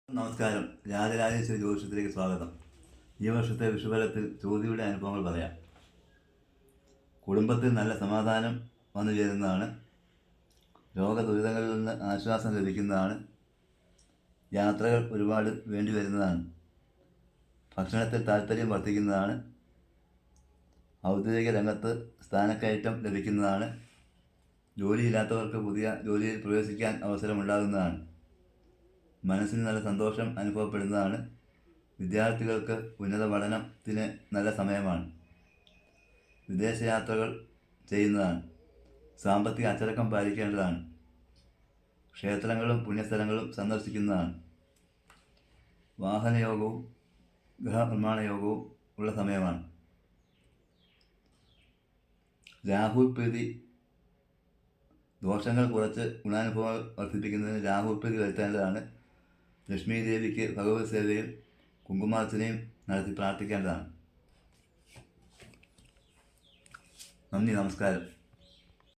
നമസ്കാരം. രാജരാജേശ്വരി ജ്യോതിഷത്തിലേക്ക് സ്വാഗതം. ഈ വർഷത്തെ വിഷുഫലത്തിൽ ചോതിയുടെ അനുഭവങ്ങൾ പറയാം. കുടുംബത്തിൽ നല്ല സമാധാനം വന്നു ചേരുന്നതാണ്. രോഗദുരിതങ്ങളിൽ നിന്ന് ആശ്വാസം ലഭിക്കുന്നതാണ്. യാത്രകൾ ഒരുപാട് വേണ്ടി വരുന്നതാണ്. ഭക്ഷണത്തിൽ താല്പര്യം വർദ്ധിക്കുന്നതാണ്. ഔദ്യോഗിക രംഗത്ത് സ്ഥാനക്കയറ്റം ലഭിക്കുന്നതാണ്. ജോലിയില്ലാത്തവർക്ക് പുതിയ ജോലിയിൽ പ്രവേശിക്കാൻ അവസരമുണ്ടാകുന്നതാണ്. മനസ്സിന് നല്ല സന്തോഷം അനുഭവപ്പെടുന്നതാണ്. വിദ്യാർത്ഥികൾക്ക് ഉന്നത പഠനത്തിന് നല്ല സമയമാണ്. വിദേശയാത്രകൾ ചെയ്യുന്നതാണ്. സാമ്പത്തിക അച്ചടക്കം പാലിക്കേണ്ടതാണ്. ക്ഷേത്രങ്ങളും പുണ്യസ്ഥലങ്ങളും സന്ദർശിക്കുന്നതാണ്. വാഹനയോഗവും ഗൃഹനിർമ്മാണ യോഗവും ഉള്ള സമയമാണ്. രാഹുൽപ്രീതി ദോഷങ്ങൾ കുറച്ച് ഗുണാനുഭവങ്ങൾ വർദ്ധിപ്പിക്കുന്നതിന് രാഹുൽപ്രീതി വരുത്തേണ്ടതാണ്. ലക്ഷ്മി ദേവിക്ക് ഭഗവത് സേവയും കുങ്കുമാർച്ചനയും നടത്തി പ്രാർത്ഥിക്കേണ്ടതാണ്. നന്ദി, നമസ്കാരം.